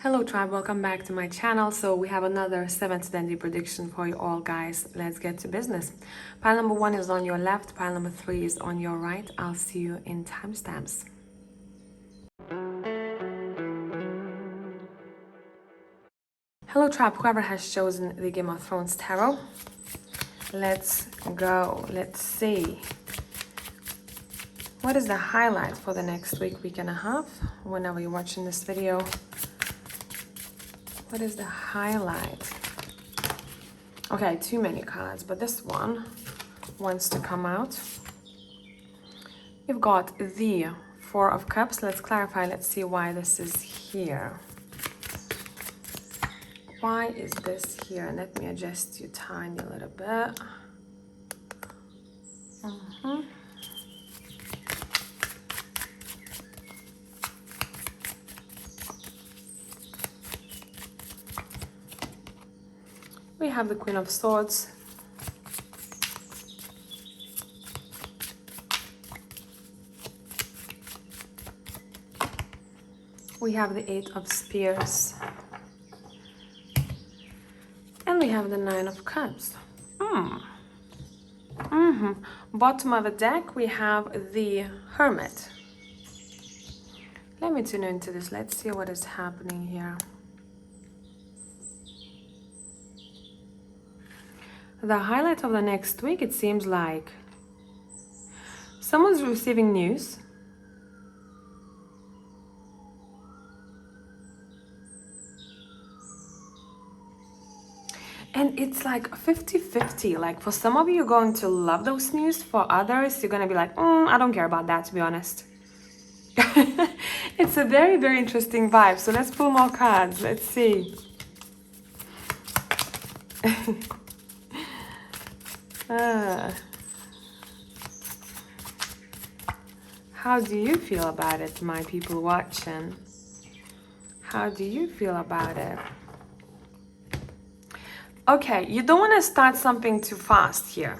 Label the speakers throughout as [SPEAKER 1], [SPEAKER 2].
[SPEAKER 1] Hello tribe, welcome back to my channel. So we have another 7th dandy prediction for you all, guys. Let's get to business. Pile number 1 is on your left, pile number 3 is on your right. I'll see you in timestamps. Hello tribe, whoever has chosen the Game of Thrones tarot. Let's go. Let's see. What is the highlight for the next week and a half? Whenever you're watching this video. What is the highlight? Okay, too many cards, but this one wants to come out. You've got the Four of Cups. Let's clarify. Let's see why this is here. Why is this here? Let me adjust you tiny a little bit. We have the Queen of Swords. We have the Eight of Spears. And we have the Nine of Cups. Bottom of the deck, we have the Hermit. Let me tune into this. Let's see what is happening here. The highlight of the next week, it seems like someone's receiving news. And it's like 50-50. Like for some of you, you're going to love those news. For others, you're going to be like, I don't care about that, to be honest. It's a very, very interesting vibe. So let's pull more cards. Let's see. How do you feel about it, my people watching? How do you feel about it? Okay, you don't want to start something too fast here.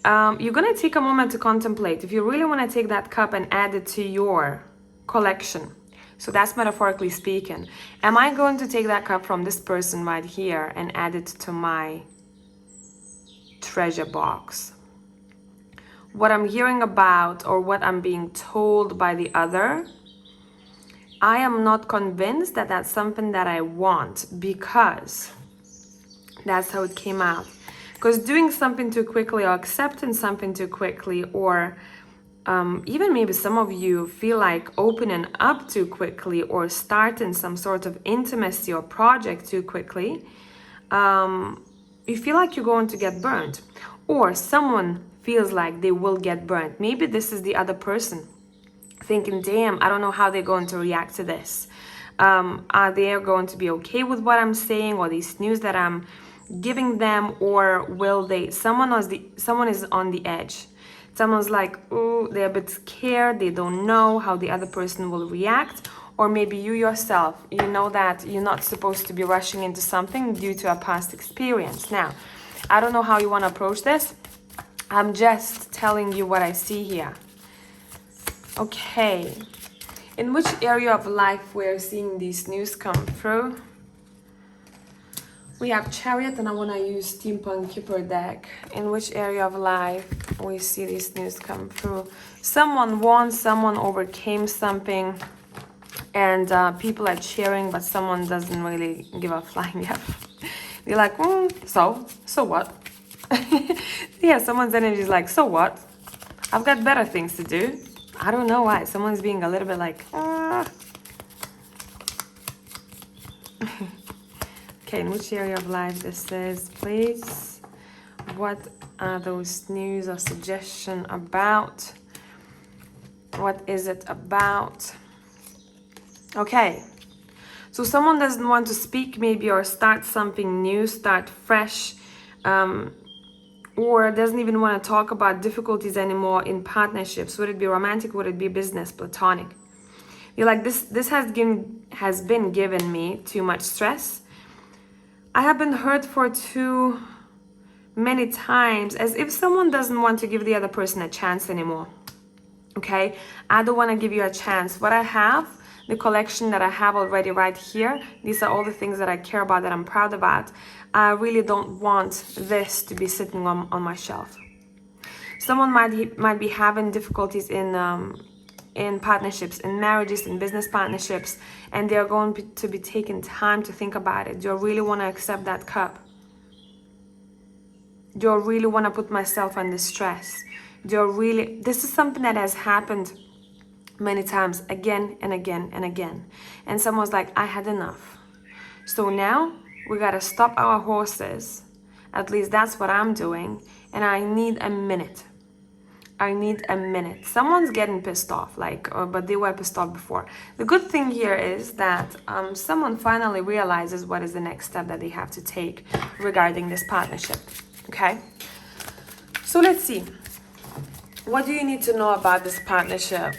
[SPEAKER 1] You're going to take a moment to contemplate. If you really want to take that cup and add it to your collection, so that's metaphorically speaking, am I going to take that cup from this person right here and add it to my treasure box? What I'm hearing about or what I'm being told by the other, I am not convinced that that's something that I want, because that's how it came out. Because doing something too quickly or accepting something too quickly, or even maybe some of you feel like opening up too quickly or starting some sort of intimacy or project too quickly, you feel like you're going to get burned, or someone feels like they will get burnt. Maybe this is the other person thinking, damn, I don't know how they're going to react to this. Are they going to be okay with what I'm saying or these news that I'm giving them, or will they? Someone is on the edge. Someone's like, oh, they're a bit scared. They don't know how the other person will react. Or maybe you yourself, you know that you're not supposed to be rushing into something due to a past experience. Now, I don't know how you want to approach this. I'm just telling you what I see here. Okay. In which area of life we're seeing these news come through? We have Chariot, and I want to use Steampunk Keeper deck. In which area of life we see these news come through? Someone won, someone overcame something, and people are cheering, but someone doesn't really give a flying F. They're like, so what? Yeah, someone's energy is like, so what? I've got better things to do. I don't know why. Someone's being a little bit like, Okay, in which area of life this is, please? What are those news or suggestion about? What is it about? Okay, so someone doesn't want to speak maybe, or start something new, start fresh, or doesn't even want to talk about difficulties anymore in partnerships. Would it be romantic? Would it be business, platonic? You're like, this has been given me too much stress. I have been hurt for too many times, as if someone doesn't want to give the other person a chance anymore. Okay, I don't want to give you a chance. What I have, the collection that I have already right here. These are all the things that I care about, that I'm proud about. I really don't want this to be sitting on my shelf. Someone might be having difficulties in partnerships, in marriages, in business partnerships, and they're going to be taking time to think about it. Do I really want to accept that cup? Do I really want to put myself under stress? This is something that has happened many times, again and again and again. And someone's like, I had enough. So now we got to stop our horses. At least that's what I'm doing. And I need a minute. Someone's getting pissed off, but they were pissed off before. The good thing here is that someone finally realizes what is the next step that they have to take regarding this partnership. Okay? So let's see. What do you need to know about this partnership?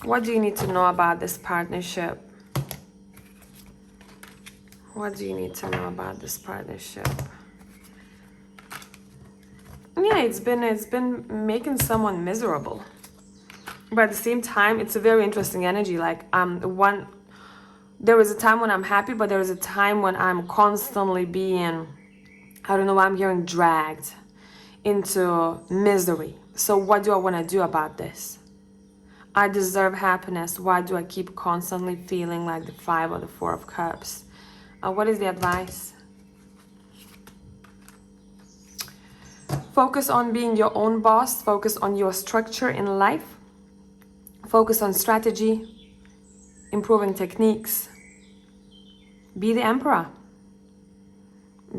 [SPEAKER 1] What do you need to know about this partnership? What do you need to know about this partnership? Yeah, it's been making someone miserable. But at the same time, it's a very interesting energy. There is a time when I'm happy, but there is a time when I'm constantly being, I don't know why I'm hearing, dragged into misery. So what do I want to do about this? I deserve happiness. Why do I keep constantly feeling like the 5 or the 4 of Cups? What is the advice? Focus on being your own boss. Focus on your structure in life. Focus on strategy, improving techniques. Be the emperor.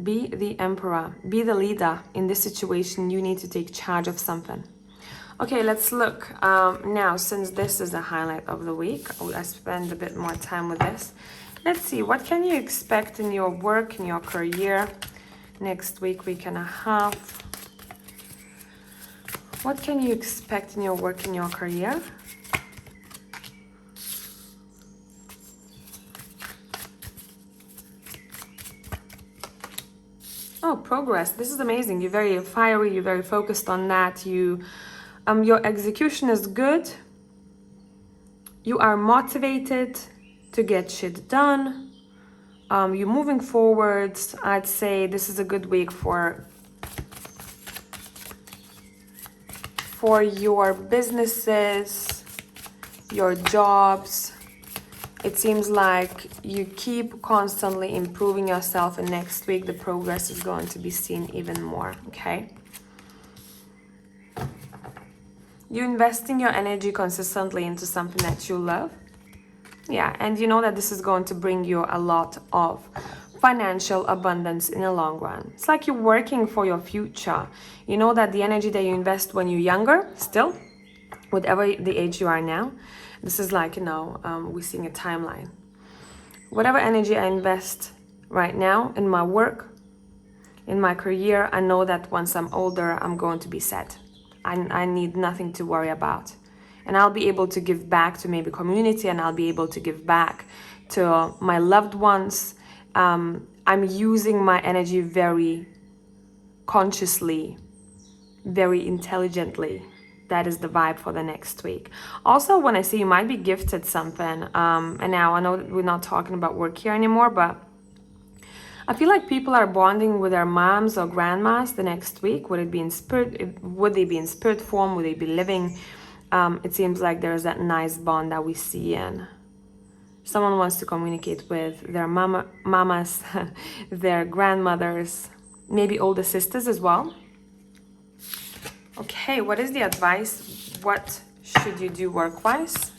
[SPEAKER 1] Be the emperor. Be the leader. In this situation, you need to take charge of something. Okay, let's look. Now, since this is the highlight of the week, I spend a bit more time with this. Let's see, what can you expect in your work, in your career, next week, week and a half? What can you expect in your work, in your career? Oh, progress. This is amazing. You're very fiery. You're very focused on that. Your execution is good. You are motivated to get shit done. You're moving forwards. I'd say this is a good week for your businesses, your jobs. It seems like you keep constantly improving yourself, and next week the progress is going to be seen even more, okay? You're investing your energy consistently into something that you love. Yeah, and you know that this is going to bring you a lot of financial abundance in the long run. It's like you're working for your future. You know that the energy that you invest when you're younger, still, whatever the age you are now, this is like, we're seeing a timeline. Whatever energy I invest right now in my work, in my career, I know that once I'm older, I'm going to be set. I need nothing to worry about. And I'll be able to give back to maybe community, and I'll be able to give back to my loved ones. I'm using my energy very consciously, very intelligently. That is the vibe for the next week. Also, when I say you might be gifted something, and now I know that we're not talking about work here anymore, but I feel like people are bonding with their moms or grandmas the next week. Would it be in spirit? Would they be in spirit form? Would they be living? It seems like there's that nice bond that we see in. Someone wants to communicate with their mamas, their grandmothers, maybe older sisters as well. Okay, what is the advice? What should you do work-wise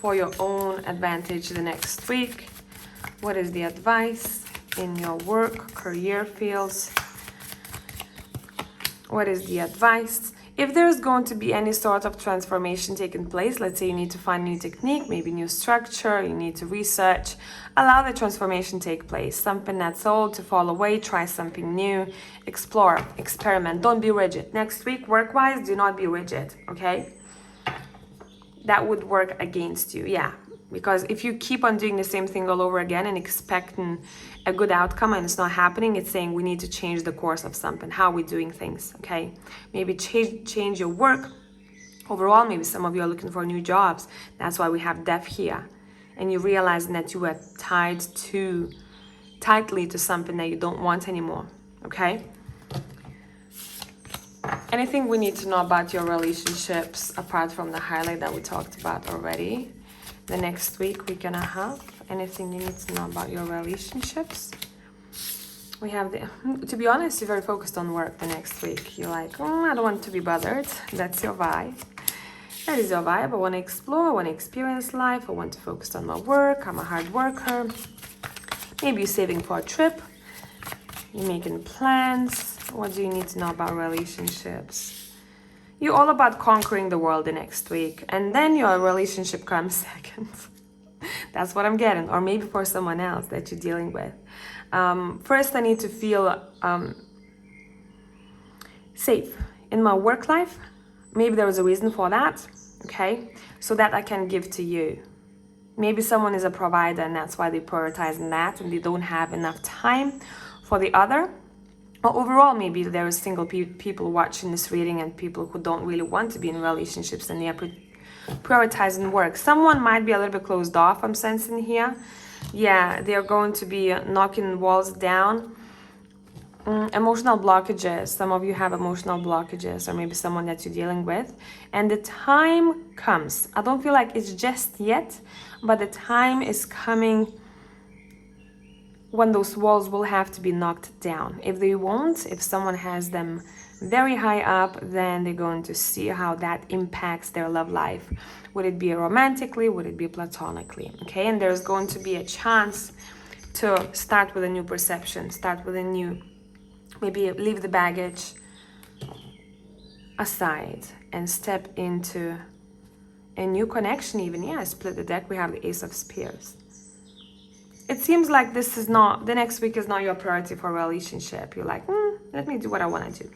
[SPEAKER 1] for your own advantage the next week? What is the advice in your work, career fields? What is the advice? If there's going to be any sort of transformation taking place, let's say you need to find a new technique, maybe new structure, you need to research, allow the transformation take place. Something that's old to fall away, try something new, explore, experiment, don't be rigid. Next week, work-wise, do not be rigid, okay? That would work against you, yeah. Because if you keep on doing the same thing all over again and expecting a good outcome and it's not happening, it's saying we need to change the course of something, how we're doing things, okay? Maybe change your work, Overall, maybe some of you are looking for new jobs. That's why we have death here. And you realize that you were tied too tightly to something that you don't want anymore. Okay? Anything we need to know about your relationships apart from the highlight that we talked about already? The next week and a half. Anything you need to know about your relationships? We have to be honest, you're very focused on work the next week. You're like, I don't want to be bothered. That's your vibe. That is your vibe. I want to explore, I want to experience life. I want to focus on my work. I'm a hard worker. Maybe you're saving for a trip. You're making plans. What do you need to know about relationships? You're all about conquering the world the next week. And then your relationship comes second. That's what I'm getting. Or maybe for someone else that you're dealing with. First, I need to feel safe in my work life. Maybe there was a reason for that, okay? So that I can give to you. Maybe someone is a provider and that's why they prioritize that and they don't have enough time for the other. Or overall, maybe there are single people watching this reading and people who don't really want to be in relationships and they are prioritizing work. Someone might be a little bit closed off, I'm sensing here. Yeah, they're going to be knocking walls down. Emotional blockages. Some of you have emotional blockages, or maybe someone that you're dealing with. And the time comes. I don't feel like it's just yet, but the time is coming when those walls will have to be knocked down. If they won't, if someone has them very high up, then they're going to see how that impacts their love life. Would it be romantically? Would it be platonically? Okay, and there's going to be a chance to start with a new perception, start with a new, maybe leave the baggage aside and step into a new connection even. Yeah, split the deck, we have the Ace of Spears. It seems like this is not, the next week is not your priority for a relationship. You're like, let me do what I want to do.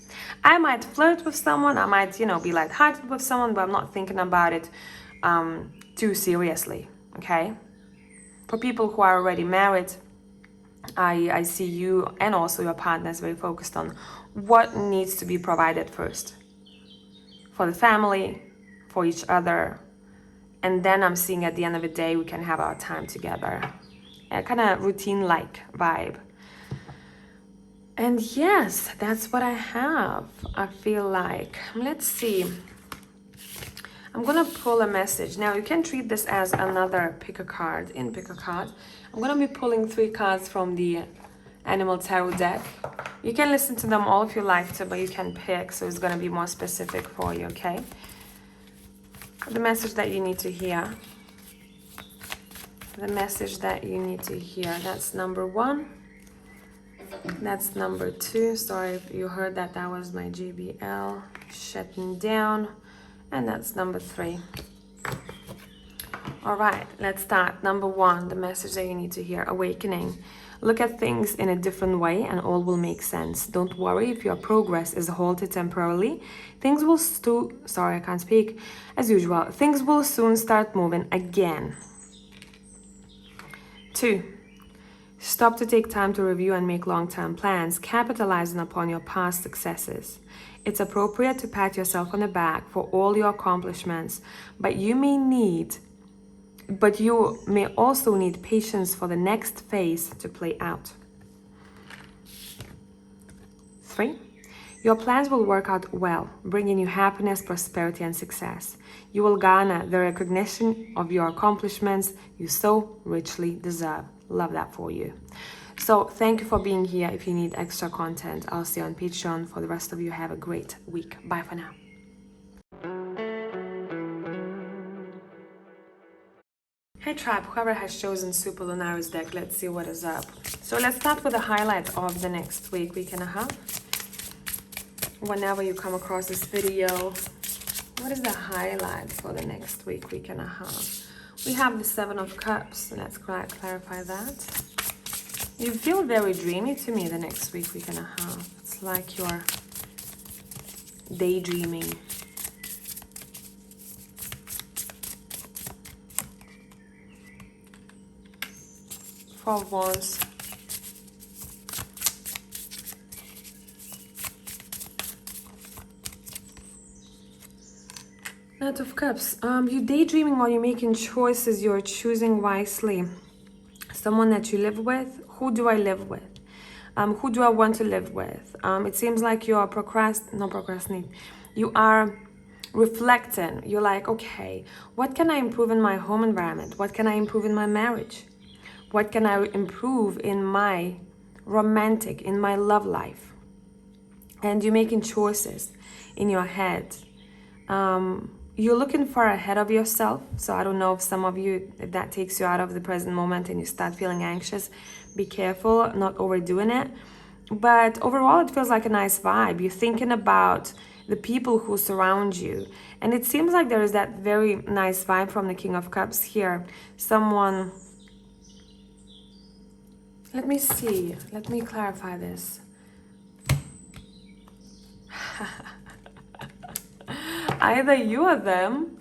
[SPEAKER 1] I might flirt with someone, I might, be lighthearted with someone, but I'm not thinking about it too seriously, okay? For people who are already married, I see you and also your partners very focused on what needs to be provided first. For the family, for each other. And then I'm seeing at the end of the day, we can have our time together. A kind of routine-like vibe. And yes, that's what I have. I feel like, let's see. I'm gonna pull a message. Now you can treat this as another pick a card. I'm gonna be pulling 3 cards from the Animal Tarot deck. You can listen to them all if you like to, but you can pick, so it's gonna be more specific for you, okay? The message that you need to hear. The message that you need to hear. That's number 1. That's number 2. Sorry if you heard that. That was my JBL shutting down. And that's number 3. All right, let's start. Number 1, the message that you need to hear. Awakening. Look at things in a different way and all will make sense. Don't worry if your progress is halted temporarily. Things will as usual. Things will soon start moving again. 2, stop to take time to review and make long-term plans, capitalizing upon your past successes. It's appropriate to pat yourself on the back for all your accomplishments, but you may also need patience for the next phase to play out. 3, your plans will work out well, bringing you happiness, prosperity, and success. You will garner the recognition of your accomplishments you so richly deserve. Love that for you. So thank you for being here. If you need extra content, I'll see you on Patreon. For the rest of you, have a great week. Bye for now. Hey tribe, whoever has chosen Super Lunaris deck, let's see what is up. So let's start with the highlight of the next week and a half. Whenever you come across this video, what is the highlight for the next week and a half? We have the 7 of Cups. Let's clarify that. You feel very dreamy to me the next week and a half. It's like you're daydreaming. Four of Wands. Knight of Cups. You're daydreaming or you're making choices. You're choosing wisely. Someone that you live with. Who do I live with? Who do I want to live with? It seems like you are procrastinate. You are reflecting. You're like, okay, what can I improve in my home environment? What can I improve in my marriage? What can I improve in my in my love life? And you're making choices in your head. You're looking far ahead of yourself. So I don't know if some of you, if that takes you out of the present moment and you start feeling anxious, be careful, not overdoing it. But overall, it feels like a nice vibe. You're thinking about the people who surround you. And it seems like there is that very nice vibe from the King of Cups here. Someone, let me see, let me clarify this. Either you or them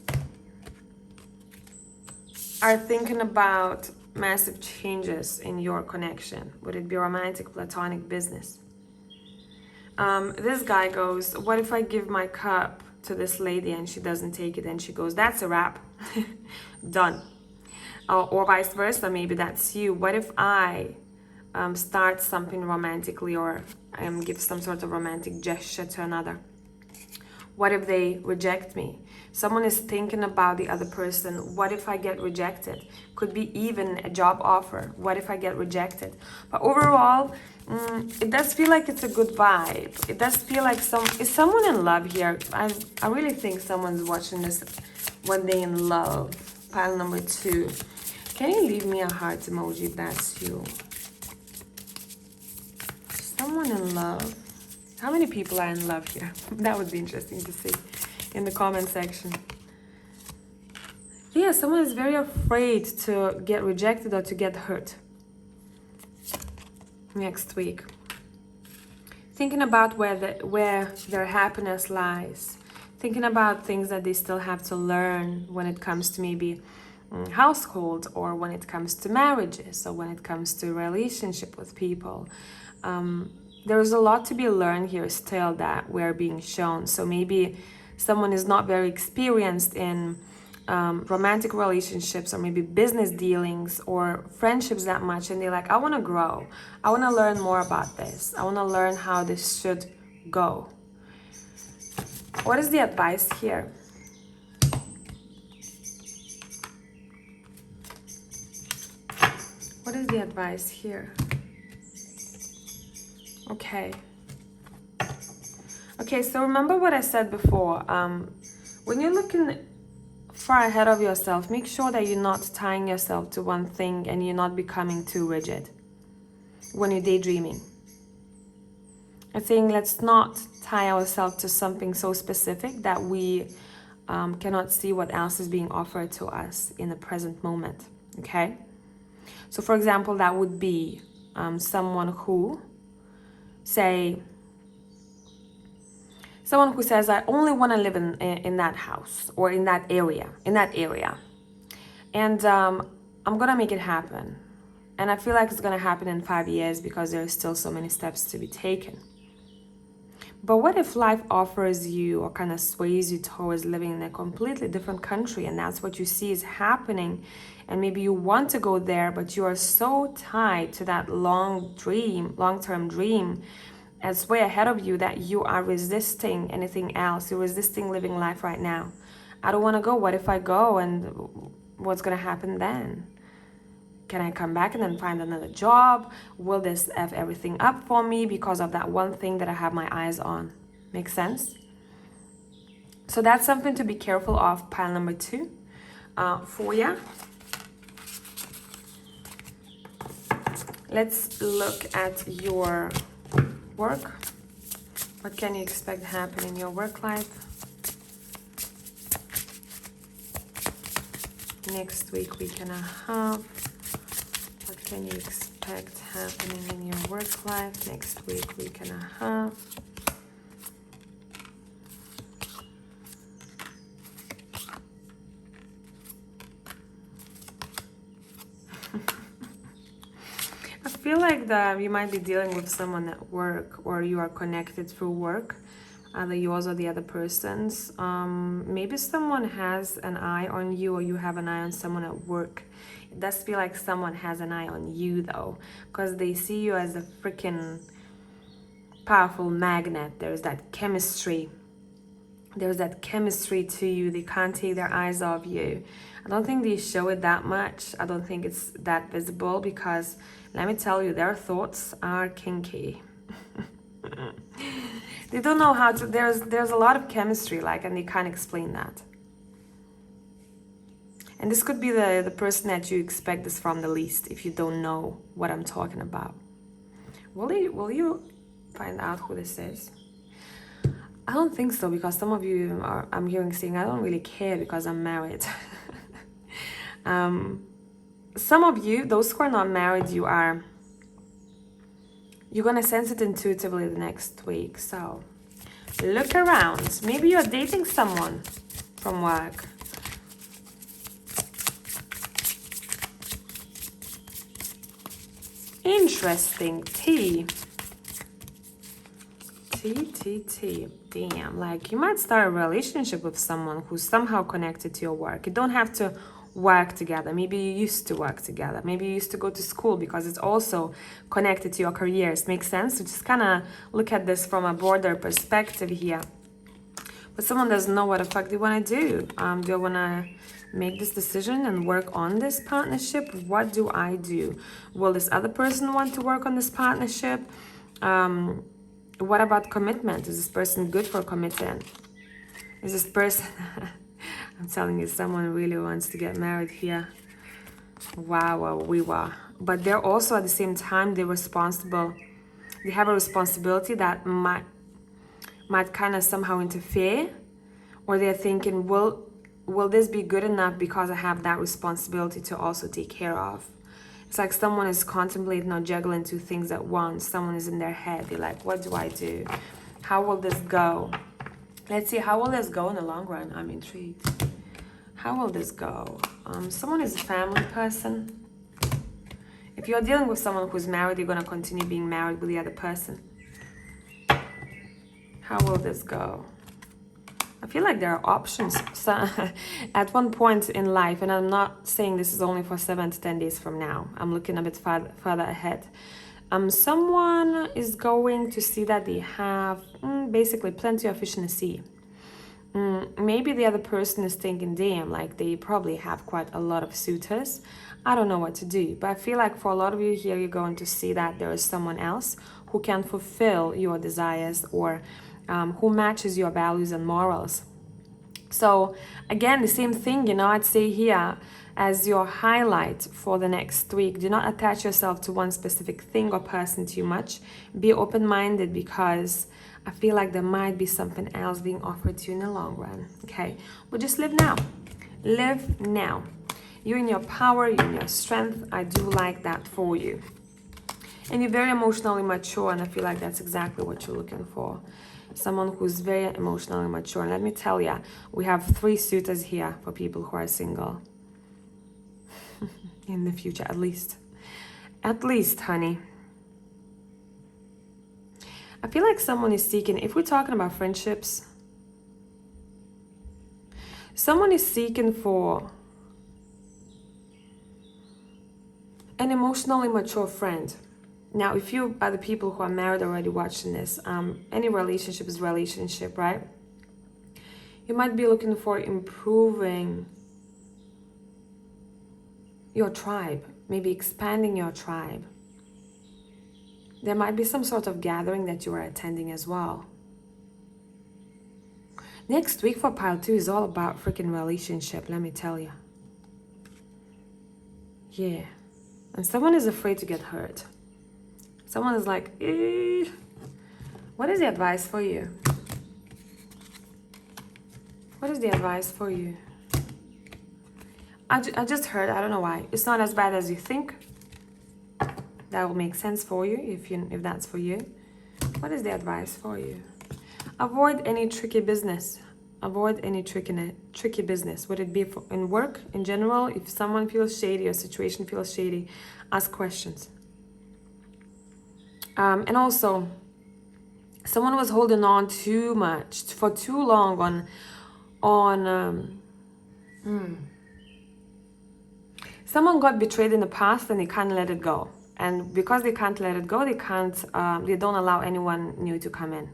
[SPEAKER 1] are thinking about massive changes in your connection. Would it be romantic, platonic, business? This guy goes, what if I give my cup to this lady and she doesn't take it, and she goes, that's a wrap. Done. Or vice versa, maybe that's you. What if I start something romantically, or give some sort of romantic gesture to another? What if they reject me? Someone is thinking about the other person. What if I get rejected? Could be even a job offer. What if I get rejected? But overall, it does feel like it's a good vibe. It does feel like is someone in love here? I really think someone's watching this when they're in love. Pile number 2. Can you leave me a heart emoji if that's you? Someone in love. How many people are in love here? That would be interesting to see in the comment section. Yeah, someone is very afraid to get rejected or to get hurt next week. Thinking about where their happiness lies. Thinking about things that they still have to learn when it comes to maybe household, or when it comes to marriages, or when it comes to relationship with people. There's a lot to be learned here still that we're being shown. So maybe someone is not very experienced in romantic relationships, or maybe business dealings or friendships that much, and they're like, I want to grow. I want to learn more about this. I want to learn how this should go. What is the advice here? What is the advice here? Okay, so remember what I said before. When you're looking far ahead of yourself, make sure that you're not tying yourself to one thing and you're not becoming too rigid when you're daydreaming. I'm saying let's not tie ourselves to something so specific that we cannot see what else is being offered to us in the present moment, okay? So for example, that would be someone who says, I only want to live in that house, or in that area, and I'm gonna make it happen, and I feel like it's gonna happen in 5 years because there are still so many steps to be taken. But what if life offers you, or kind of sways you towards living in a completely different country, and that's what you see is happening, and maybe you want to go there, but you are so tied to that long-term dream, it's way ahead of you, that you are resisting anything else. You're resisting living life right now. I don't want to go. What if I go, and what's going to happen then? Can I come back and then find another job? Will this F everything up for me because of that one thing that I have my eyes on? Make sense? So that's something to be careful of, pile number 2 for you. Let's look at your work. What can you expect to happen in your work life next week and a half? What can you expect happening in your work life next week and a half? I feel like that you might be dealing with someone at work, or you are connected through work. either yours or the other person's. Maybe someone has an eye on you, or you have an eye on someone at work. It does feel like someone has an eye on you though, because they see you as a freaking powerful magnet. There's that chemistry. There's that chemistry to you. They can't take their eyes off you. I don't think they show it that much. I don't think it's that visible, because let me tell you, their thoughts are kinky. They don't know how to, there's a lot of chemistry, like, and they can't explain that. And this could be the person that you expect this from the least, if you don't know what I'm talking about. Will you find out who this is? I don't think so, because some of you are, I'm hearing saying, I don't really care because I'm married. Some of you, those who are not married, you're gonna sense it intuitively the next week. So look around. Maybe you're dating someone from work. Interesting. T. Damn, like you might start a relationship with someone who's somehow connected to your work. You don't have to work together. Maybe you used to work together. Maybe you used to go to school, because it's also connected to your careers. Makes sense? So just kind of look at this from a broader perspective here. But someone doesn't know what the fuck they want to do. Do I want to make this decision and work on this partnership? What do I do? Will this other person want to work on this partnership? What about commitment? Is this person good for committing? Is this person... I'm telling you, someone really wants to get married here. Wow, we were. But they're also at the same time, they're responsible. They have a responsibility that might kind of somehow interfere. Or they're thinking, will this be good enough because I have that responsibility to also take care of? It's like someone is contemplating or juggling two things at once. Someone is in their head. They're like, what do I do? How will this go? Let's see, how will this go in the long run? I'm intrigued. How will this go? Someone is a family person. If you're dealing with someone who's married, you're going to continue being married with the other person. How will this go? I feel like there are options. So, at one point in life, and I'm not saying this is only for 7 to 10 days from now. I'm looking a bit further ahead. Someone is going to see that they have basically plenty of fish in the sea. Maybe the other person is thinking, damn, like they probably have quite a lot of suitors. I don't know what to do. But I feel like for a lot of you here, you're going to see that there is someone else who can fulfill your desires, or who matches your values and morals. So again, the same thing, you know, I'd say here as your highlight for the next week. Do not attach yourself to one specific thing or person too much. Be open-minded, because I feel like there might be something else being offered to you in the long run. Okay, but just live now. Live now. You're in your power, you're in your strength. I do like that for you. And you're very emotionally mature, and I feel like that's exactly what you're looking for. Someone who's very emotionally mature. And let me tell you, we have 3 suitors here for people who are single. In the future, at least. At least, honey. I feel like someone is seeking, if we're talking about friendships, someone is seeking for an emotionally mature friend. Now, if you are the people who are married already watching this, any relationship is relationship, right? You might be looking for improving your tribe, maybe expanding your tribe. There might be some sort of gathering that you are attending as well. Next week for pile 2 is all about freaking relationship, let me tell you. Yeah. And someone is afraid to get hurt. Someone is like, eh. What is the advice for you? What is the advice for you? I just heard, I don't know why. It's not as bad as you think. That will make sense for you if that's for you. What is the advice for you? Avoid any tricky business. Avoid any tricky business. Would it be in work, in general? If someone feels shady or situation feels shady, ask questions. And also, Someone was holding on too much for too long on someone got betrayed in the past and they can't let it go. And because they can't let it go, they don't allow anyone new to come in.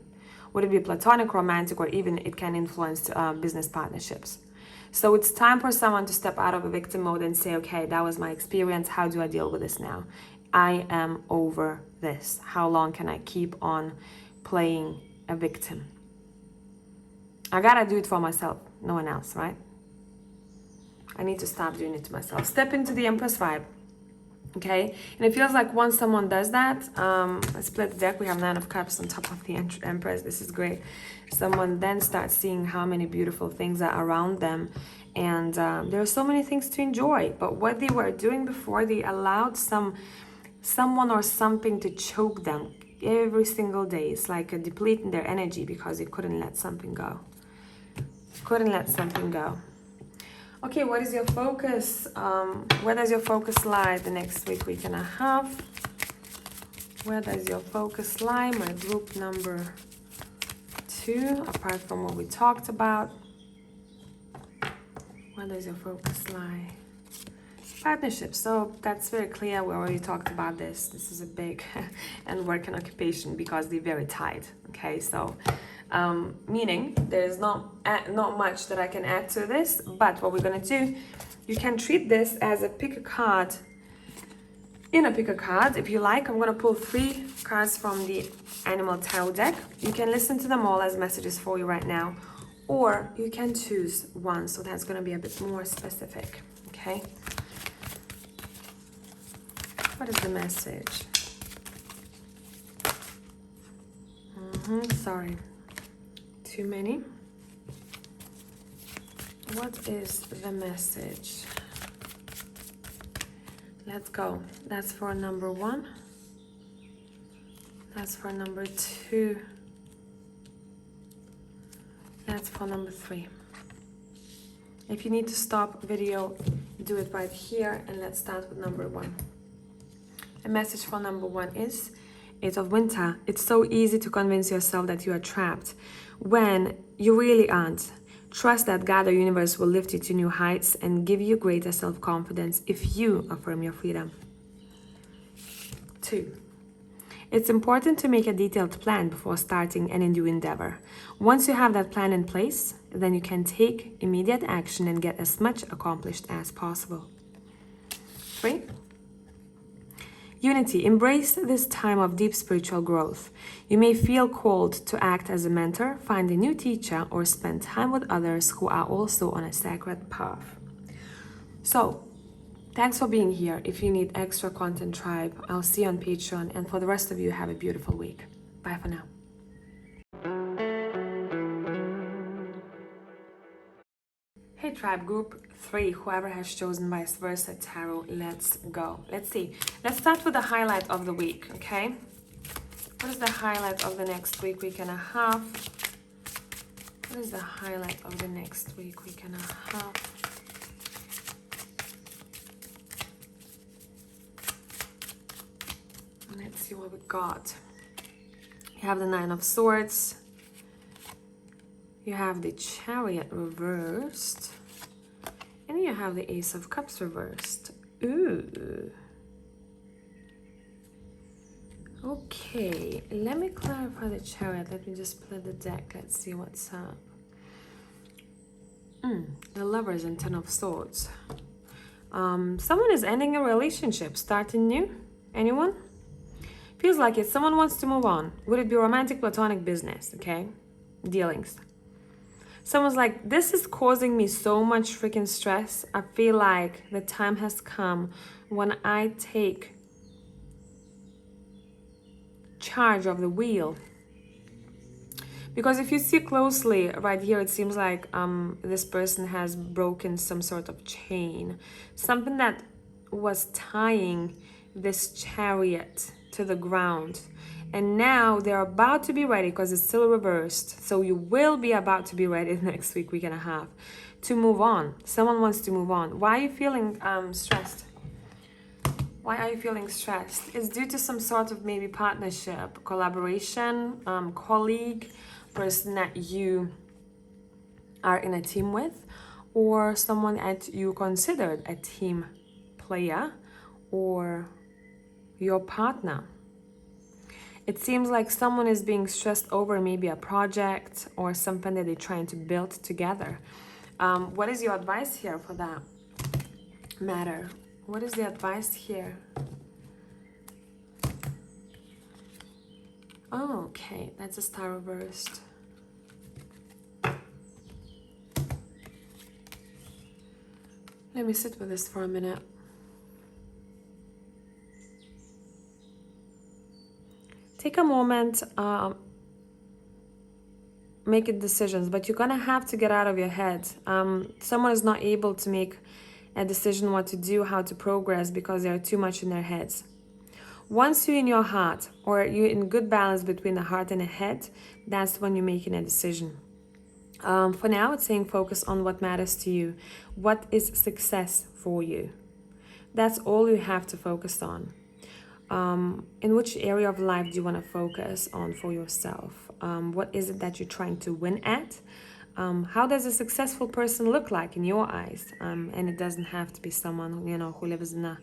[SPEAKER 1] Would it be platonic, romantic, or even it can influence business partnerships. So it's time for someone to step out of a victim mode and say, okay, that was my experience. How do I deal with this now? I am over this. How long can I keep on playing a victim? I gotta do it for myself, no one else, right? I need to stop doing it to myself. Step into the Empress vibe. Okay, and it feels like once someone does that, let's split the deck. We have Nine of Cups on top of the Empress. This is great. Someone then starts seeing how many beautiful things are around them, and there are so many things to enjoy. But what they were doing before, they allowed someone or something to choke them every single day. It's like a depleting their energy because they couldn't let something go. Couldn't let something go. Okay, what is your focus? Where does your focus lie the next week and a half? Where does your focus lie? My group number 2, apart from what we talked about. Where does your focus lie? Partnerships. So that's very clear. We already talked about this. This is a big and work and occupation because they're very tight. Okay, so meaning there's not much that I can add to this, but what we're gonna do, you can treat this as a pick a card in a pick a card if you like. I'm gonna pull 3 cards from the Animal Tarot deck. You can listen to them all as messages for you right now, or you can choose one, so that's gonna be a bit more specific. Okay, what is the message? Sorry, too many. What is the message? Let's go. That's for number 1. That's for number 2. That's for number 3. If you need to stop video, do it right here, and let's start with number 1. A message for number 1 is 8 of Winter. It's so easy to convince yourself that you are trapped when you really aren't. Trust that God or universe will lift you to new heights and give you greater self-confidence if you affirm your freedom. 2. It's important to make a detailed plan before starting any new endeavor. Once you have that plan in place, then you can take immediate action and get as much accomplished as possible. 3. Unity. Embrace this time of deep spiritual growth. You may feel called to act as a mentor, find a new teacher, or spend time with others who are also on a sacred path. So, thanks for being here. If you need extra content, tribe, I'll see you on Patreon. And for the rest of you, have a beautiful week. Bye for now. Hey tribe, group 3, whoever has chosen vice versa tarot, let's go. Let's see. Let's start with the highlight of the week, okay? What is the highlight of the next week and a half? What is the highlight of the next week and a half? Let's see what we got. You have the 9 of Swords. You have the Chariot reversed. And you have the Ace of Cups reversed. Ooh. Okay, let me clarify the Chariot. Let me just split the deck. Let's see what's up. The Lovers and 10 of Swords. Someone is ending a relationship, starting new. Anyone? Feels like it. Someone wants to move on. Would it be romantic, platonic, business? Okay, dealings. Someone's like, this is causing me so much freaking stress. I feel like the time has come when I take charge of the wheel. Because if you see closely right here, it seems like this person has broken some sort of chain. Something that was tying this chariot to the ground. And now they're about to be ready because it's still reversed. So you will be about to be ready next week and a half to move on. Someone wants to move on. Why are you feeling stressed? Why are you feeling stressed? It's due to some sort of maybe partnership, collaboration, colleague, person that you are in a team with, or someone that you considered a team player, or your partner. It seems like someone is being stressed over maybe a project or something that they're trying to build together. What is your advice here for that matter? What is the advice here? Oh, okay, that's a star reversed. Let me sit with this for a minute. Take a moment, making decisions, but you're gonna have to get out of your head. Someone is not able to make a decision what to do, how to progress, because they're too much in their heads. Once you're in your heart, or you're in good balance between the heart and the head, that's when you're making a decision. For now, it's saying focus on what matters to you. What is success for you? That's all you have to focus on. In which area of life do you want to focus on for yourself? What is it that you're trying to win at? How does a successful person look like in your eyes? And it doesn't have to be someone, you know, who lives in a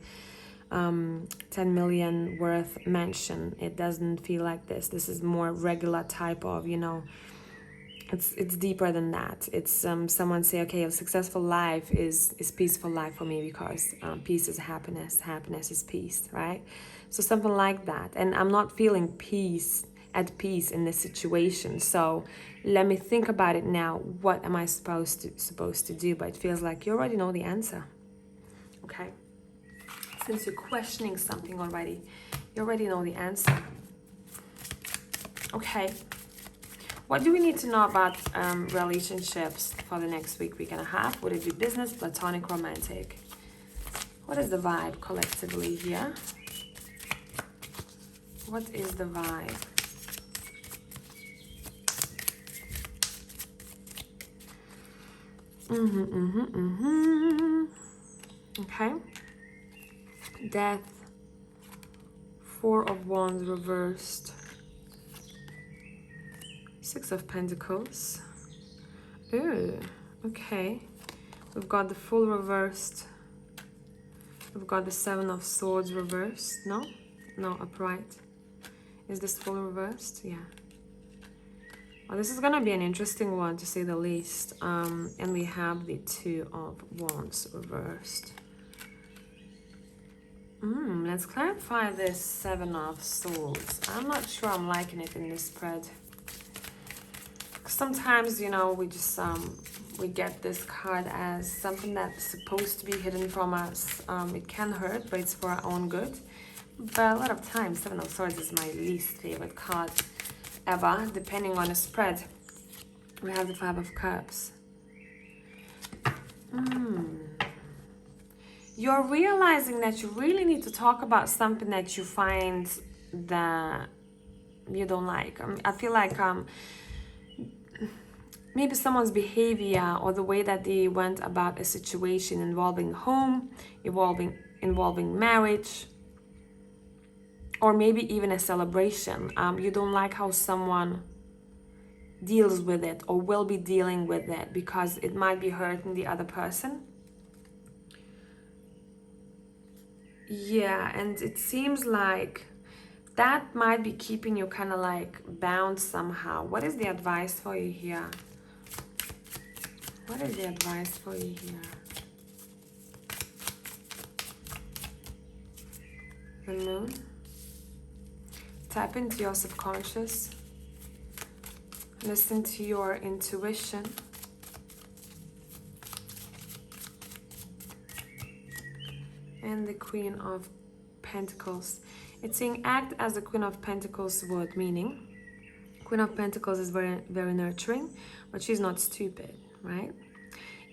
[SPEAKER 1] 10 million worth mansion. It doesn't feel like this. This is more regular type of, you know, it's deeper than that. It's someone say, okay, a successful life is peaceful life for me, because peace is happiness, happiness is peace, right? So something like that. And I'm not feeling at peace in this situation. So let me think about it now. What am I supposed to do? But it feels like you already know the answer. Okay. Since you're questioning something already, you already know the answer. Okay. What do we need to know about relationships for the next week and a half? Would it be business, platonic, romantic? What is the vibe collectively here? What is the vibe? Okay. Death. Four of Wands reversed. Six of Pentacles. Ooh, okay. We've got the Fool reversed. We've got the Seven of Swords reversed. No? No, upright. Is this Fool reversed? Yeah. Well, this is gonna be an interesting one, to say the least. And we have the Two of Wands reversed. Let's clarify this Seven of Swords. I'm not sure I'm liking it in this spread. Sometimes, you know, we just we get this card as something that's supposed to be hidden from us. It can hurt, but it's for our own good. But a lot of times, Seven of Swords is my least favorite card ever, depending on the spread. We have the Five of Cups. You're realizing that you really need to talk about something that you find that you don't like. I feel like maybe someone's behavior or the way that they went about a situation involving home, involving marriage, or maybe even a celebration. You don't like how someone deals with it or will be dealing with it, because it might be hurting the other person. Yeah, and it seems like that might be keeping you kind of like bound somehow. What is the advice for you here? What is the advice for you here? The Moon. Tap into your subconscious. Listen to your intuition. And the Queen of Pentacles. It's saying act as the Queen of Pentacles would, meaning Queen of Pentacles is very, very nurturing, but she's not stupid, right?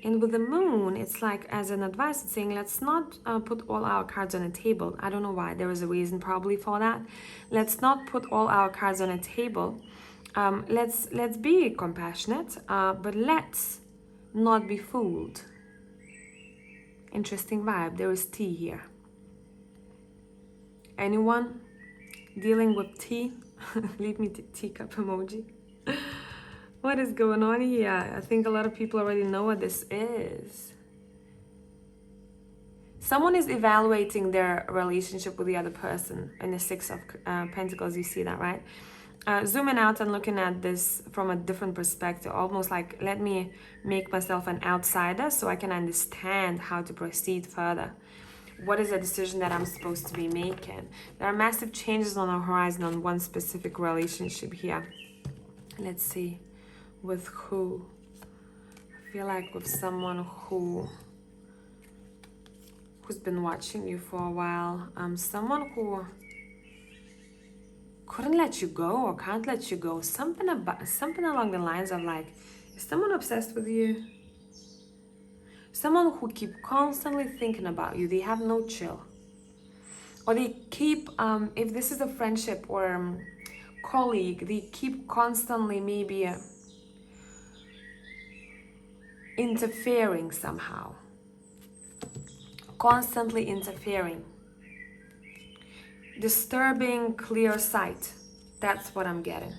[SPEAKER 1] And with the Moon, it's like, as an advice, it's saying let's not put all our cards on a table. I don't know why. There is a reason probably for that. Let's not put all our cards on a table. Let's be compassionate, but let's not be fooled. Interesting vibe. There is tea here. Anyone dealing with tea? Leave me teacup emoji. What is going on here? I think a lot of people already know what this is. Someone is evaluating their relationship with the other person. In the Six of Pentacles, you see that, right? Zooming out and looking at this from a different perspective, almost like, let me make myself an outsider so I can understand how to proceed further. What is a decision that I'm supposed to be making? There are massive changes on the horizon on one specific relationship here. Let's see. With who? I feel like with someone who's been watching you for a while. Someone who couldn't let you go or can't let you go. Something along the lines of like, is someone obsessed with you? Someone who keep constantly thinking about you. They have no chill. Or they keep, if this is a friendship or colleague, they keep constantly maybe interfering somehow. Constantly interfering. Disturbing clear sight. That's what I'm getting.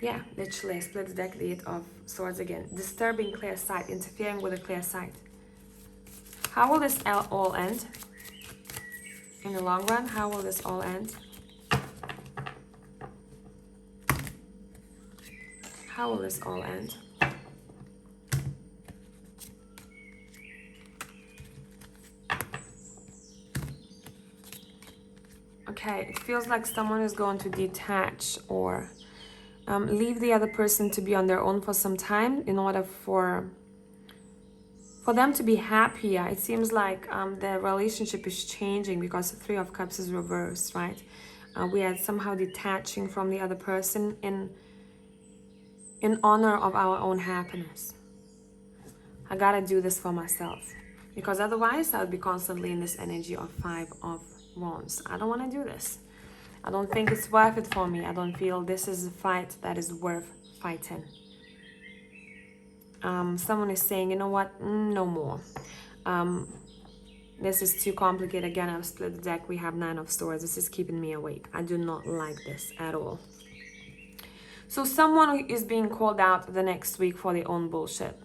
[SPEAKER 1] Yeah, literally, split deck, the Eight of Swords again. Disturbing clear sight, interfering with a clear sight. How will this all end? In the long run, how will this all end? How will this all end? Okay, it feels like someone is going to detach or leave the other person to be on their own for some time in order for them to be happier. It seems like the relationship is changing because the Three of Cups is reversed, right? We are somehow detaching from the other person in honor of our own happiness. I gotta do this for myself because otherwise I'll be constantly in this energy of Five of Wands. I don't want to do this. I don't think it's worth it for me. I don't feel this is a fight that is worth fighting. Someone is saying, you know what, no more. This is too complicated. Again, I've split the deck. We have Nine of Swords. This is keeping me awake. I do not like this at all. So someone is being called out the next week for their own bullshit.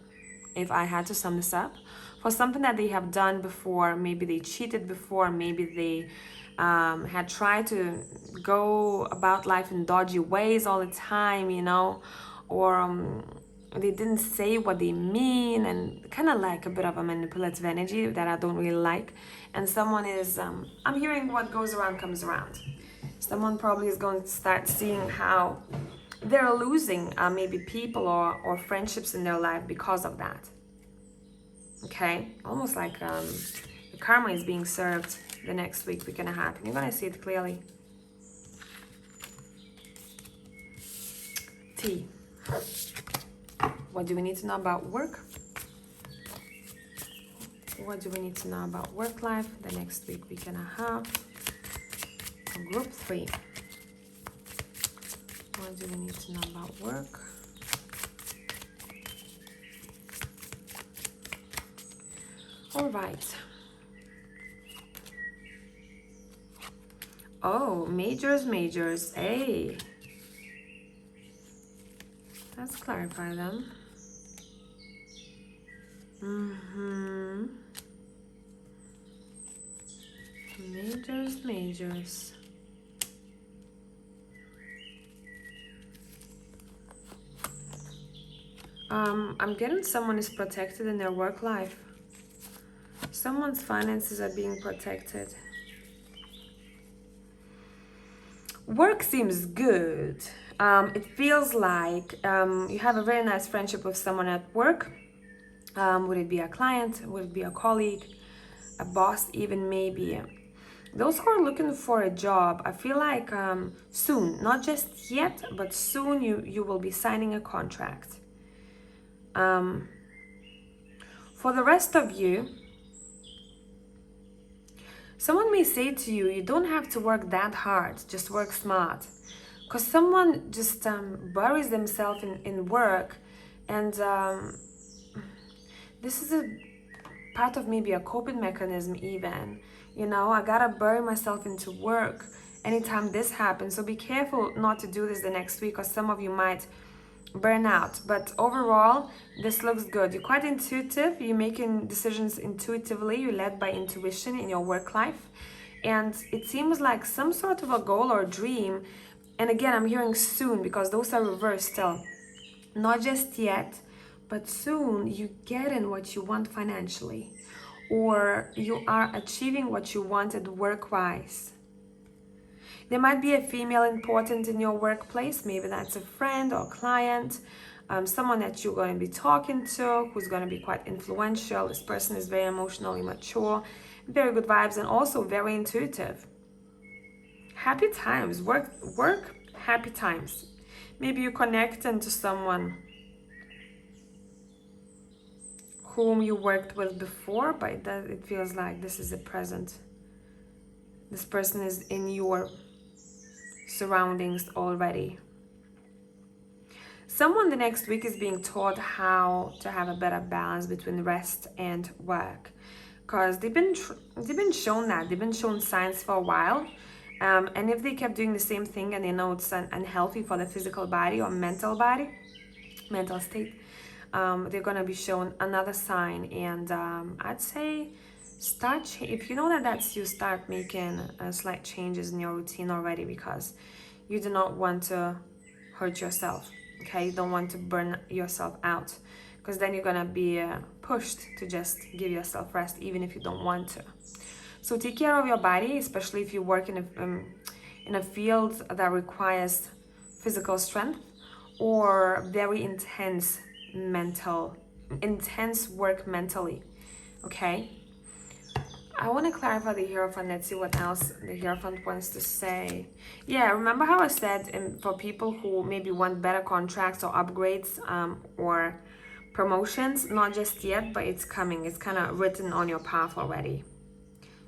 [SPEAKER 1] If I had to sum this up, for something that they have done before, maybe they cheated before, maybe they had tried to go about life in dodgy ways all the time, you know, or they didn't say what they mean, and kind of like a bit of a manipulative energy that I don't really like. And someone is, I'm hearing what goes around comes around. Someone probably is going to start seeing how they're losing maybe people or friendships in their life because of that. Okay, almost like the karma is being served the next week and a half. You're gonna see it clearly. T. What do we need to know about work? What do we need to know about work life the next week and a half? Group 3. What do we need to know about work? All right. Oh, majors. Hey. Let's clarify them. Majors. I'm getting someone is protected in their work life. Someone's finances are being protected. Work seems good. It feels like you have a very nice friendship with someone at work. Would it be a client? Would it be a colleague? A boss even maybe? Those who are looking for a job, I feel like soon, not just yet, but soon you will be signing a contract. For the rest of you, someone may say to you, you don't have to work that hard, just work smart. Because someone just buries themselves in work, and this is a part of maybe a coping mechanism even. You know, I gotta bury myself into work anytime this happens. So be careful not to do this the next week, or some of you might burn out. But overall, this looks good. You're quite intuitive. You're making decisions intuitively. You're led by intuition in your work life. And it seems like some sort of a goal or dream. And again, I'm hearing soon, because those are reversed still. Not just yet, but soon you get in what you want financially, or you are achieving what you wanted work-wise. There might be a female important in your workplace. Maybe that's a friend or client, someone that you're going to be talking to, who's going to be quite influential. This person is very emotionally mature, very good vibes, and also very intuitive. Happy times, work, happy times. Maybe you're connecting to someone whom you worked with before, but it feels like this is the present. This person is in your surroundings already. Someone the next week is being taught how to have a better balance between rest and work, because they've been shown that. They've been shown signs for a while, and if they kept doing the same thing and they know it's unhealthy for the physical body or mental state, they're gonna be shown another sign. And I'd say if you know that that's you, start making slight changes in your routine already, because you do not want to hurt yourself. Okay, you don't want to burn yourself out, because then you're gonna be pushed to just give yourself rest even if you don't want to. So take care of your body, especially if you work in a field that requires physical strength or very intense work mentally. Okay, I want to clarify the Hierophant. Let's see what else the Hierophant wants to say. Yeah, remember how I said for people who maybe want better contracts or upgrades or promotions, not just yet, but it's coming. It's kind of written on your path already.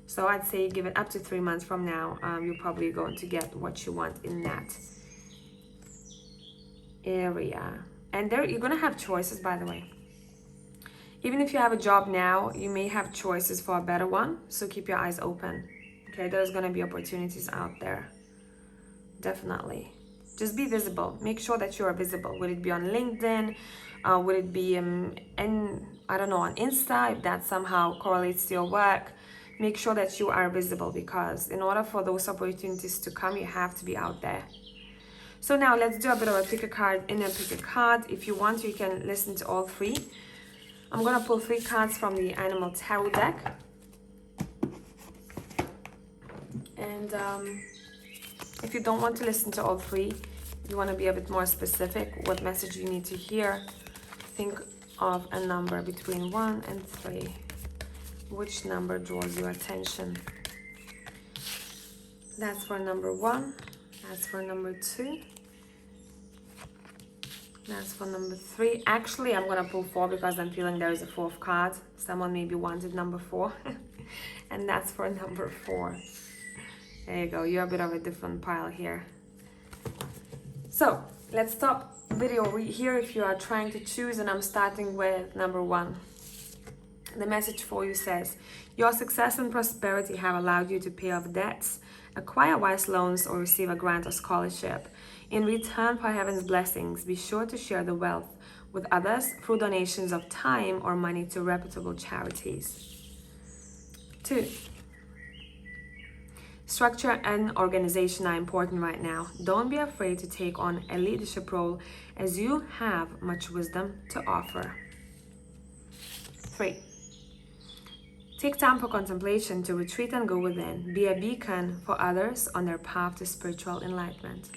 [SPEAKER 1] So I'd say give it up to 3 months from now. You're probably going to get what you want in that area. And there, you're going to have choices, by the way. Even if you have a job now, you may have choices for a better one. So keep your eyes open. Okay, there's going to be opportunities out there. Definitely. Just be visible. Make sure that you are visible. Would it be on LinkedIn? Would it be I don't know, on Insta, if that somehow correlates to your work? Make sure that you are visible, because in order for those opportunities to come, you have to be out there. So now let's do a bit of a pick a card in and pick a card. If you want, you can listen to all three. I'm gonna pull 3 cards from the Animal Tarot deck. And if you don't want to listen to all 3, you want to be a bit more specific what message you need to hear, think of a number between 1 and 3. Which number draws your attention? That's for number 1. That's for number 2. That's for number 3. Actually, I'm gonna pull 4 because I'm feeling there is a 4th card. Someone maybe wanted number 4. And that's for number 4. There you go. You're a bit of a different pile here. So let's stop video here if you are trying to choose, and I'm starting with number 1. The message for you says, your success and prosperity have allowed you to pay off debts, acquire wise loans, or receive a grant or scholarship. In return for heaven's blessings, be sure to share the wealth with others through donations of time or money to reputable charities. 2. Structure and organization are important right now. Don't be afraid to take on a leadership role, as you have much wisdom to offer. 3. Take time for contemplation, to retreat and go within. Be a beacon for others on their path to spiritual enlightenment.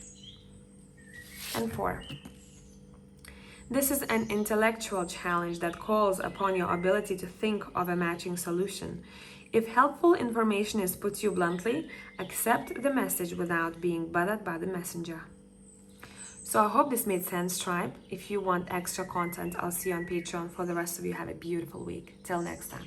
[SPEAKER 1] And 4. This is an intellectual challenge that calls upon your ability to think of a matching solution. If helpful information is put to you bluntly, accept the message without being bothered by the messenger. So I hope this made sense, tribe. If you want extra content, I'll see you on Patreon. For the rest of you, have a beautiful week. Till next time.